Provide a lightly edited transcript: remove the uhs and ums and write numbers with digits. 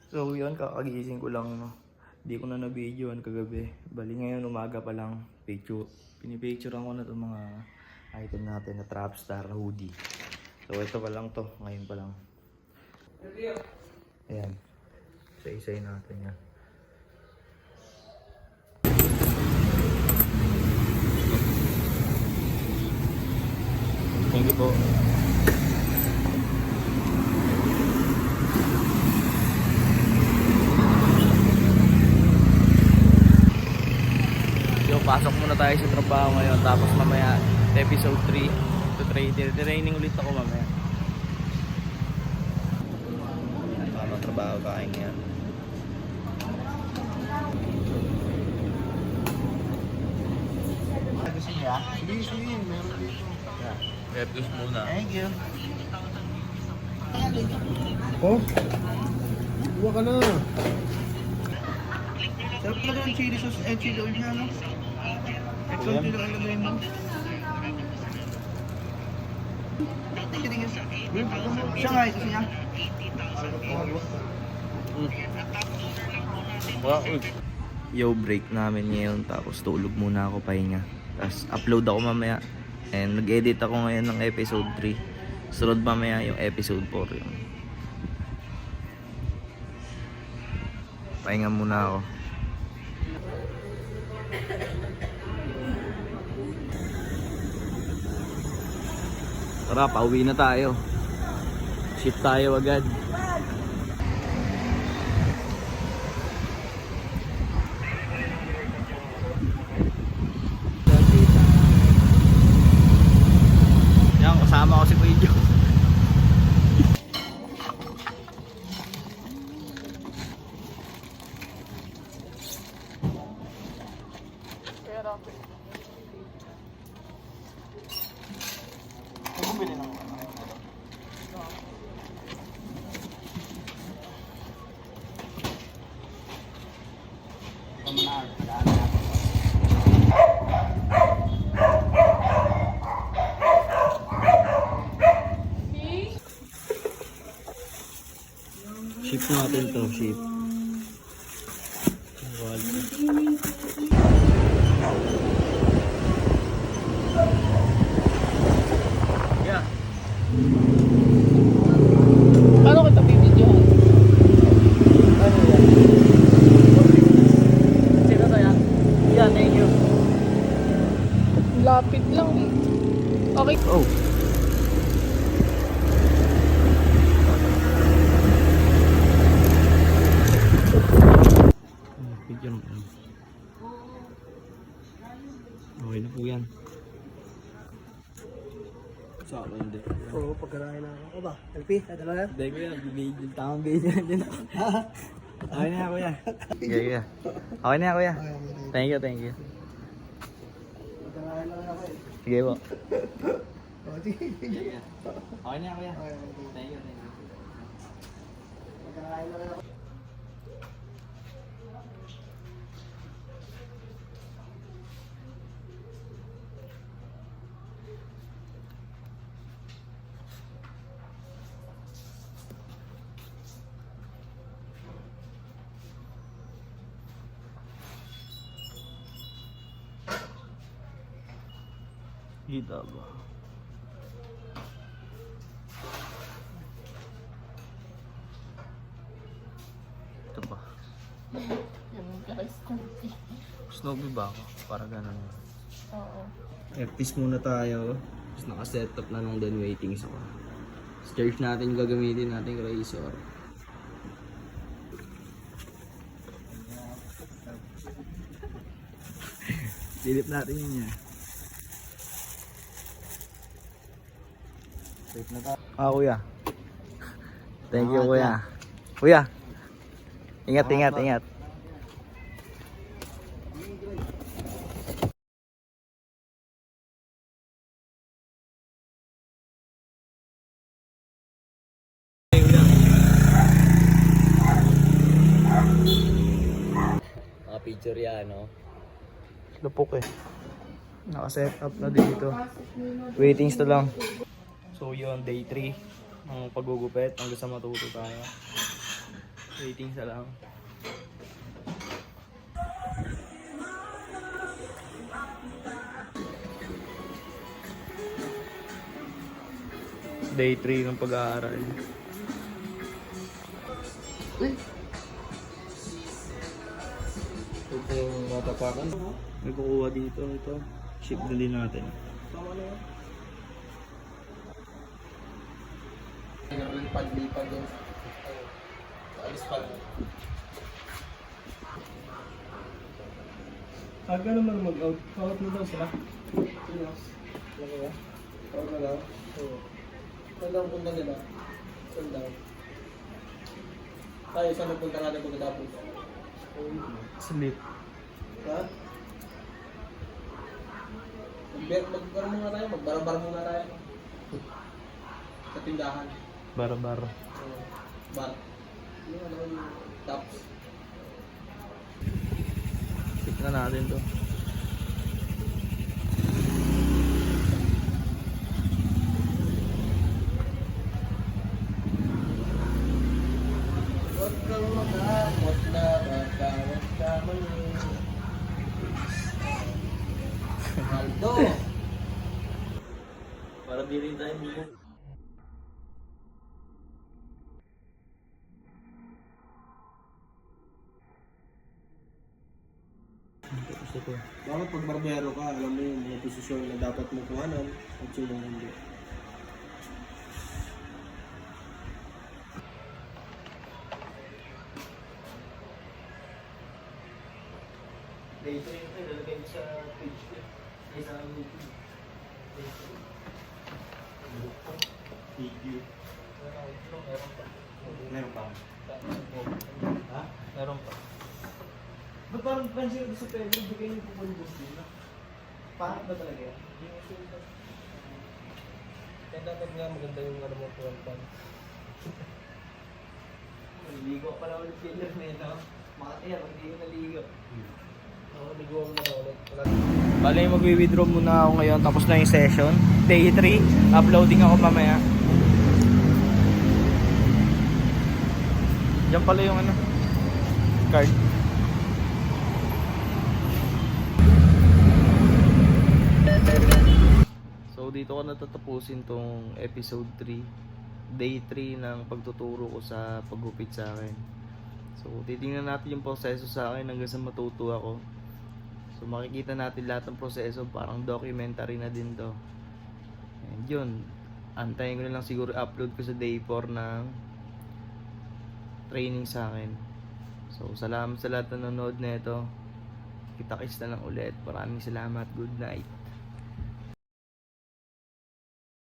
So yun, kakagising ko lang, no. Hindi ko na na-videoan kagabi. Bali ngayon umaga pa lang pinipicturean ko na itong mga item natin na Trapstar hoodie. So ito pa lang to, ngayon pa lang. Ayan. Isa-isay natin yan. Thank you po. Pasok muna tayo sa trabaho ngayon, tapos mamaya episode 3 training ulit ako mamaya. Tama trabaho kain yan. Gusto niya? Sige, meron dito. Peptos muna. Thank you. Oh? Huwag ka na. Sarap na doon chili sauce and chili oil niya, no? Ito yung chili oil na mo. Siya nga, ito siya. Yo, break namin ngayon, tapos tulog muna ako pahinga. Tapos upload ako mamaya. And nag-edit ako ngayon ng episode 3. Sunod mamaya yung episode 4 yun. Pahinga muna ako. Tara, pauwi na tayo. Shift tayo agad. Yan, kasama ko si Kuya Joe. Bumili ng ship natin to, ship. Yeah. Paano kita bibidyohan? Ano yan? Sino to yan? Yeah, thank you. Lapit lang eh. Okay. Oh. Picture mo. Okay na po yan. Sa akin hindi. Oo, pagkarahin na ako ba? LP, ay dalawa yan? Hindi ko yan, bibigil. Tamang bibigil din ako. Okay na kuya. Okay, okay na kuya. Thank you, thank you. Pagkarahin lang ako eh. Sige po. Oh, sige. Okay na kuya. Thank you, thank you. Pagkarahin lang ako. Kita ba? Ito ba? Snowy ba ako? Para ganun. Oo. Practice muna tayo. Tapos naka-setup na nung then waiting ako. Search natin yung gagamitin nating razor. Silip natin yun niya. Kuya. Thank you kuya. Kuya. Ingat, ingat, ingat. Mga picture yan, no? Lupok eh. Naka-set up na dito. Waitings to lang. So yun, day 3 ng paggugupit hanggang sa matuto tayo. Waiting sa lang. Day 3 ng pag-aaral. Ito yung matapakan. May kukuha dito. Ito. Ship na din natin. Tama na yan. Lipad yun. Alis pa. Aga naman mag-out. Out mo daw sila. Yes. Ano ba? Out na daw? Oo. Saan daw ang punta nila? Saan daw? Tayo, saan nagpunta natin pagkatapos? Sleep. Ha? Magkaroon muna tayo, magbarang-barang muna tayo. Sa tindahan. Bar-bar. Bar. Yung ano yung tops. Ship na natin to. Huwag kang matakot na magkawat ka mali. Aldo! Para di rin tayo dito. Gusto ko. Bakit pag barbero ka, alam mo yung mga posisyon na dapat mo kuhanan at yung mga hindi. Day 3 ito, lalagay ko sa page ko. Ay, sa YouTube. Video. Meron pa. Ha? Meron pa. Ba't parang pansin ko sa pwede, bigay yung pupulbos din, no? Pangit ba talaga yan? Kaya dapat nga maganda yung ano mo kuhan. Naligo ka pala ulit killer na yun, no? Makatiya, pag hindi ko naligo. Oo, liguan mo na ulit. Bale, mag-withdraw muna ako ngayon, tapos na yung session. Day 3, uploading ako mamaya. Diyan pala yung ano, card. So dito ko natatapusin tong episode 3, day 3 ng pagtuturo ko sa paggupit sa akin. So titingnan natin yung proseso sa akin hanggang sa matuto ako. So makikita natin lahat ng proseso, parang documentary na din to. And yun, antayin ko na lang siguro upload ko sa day 4 ng training sa akin. So salamat sa lahat na nanonood na ito. Kita-kits na lang ulit. Maraming salamat. Good night.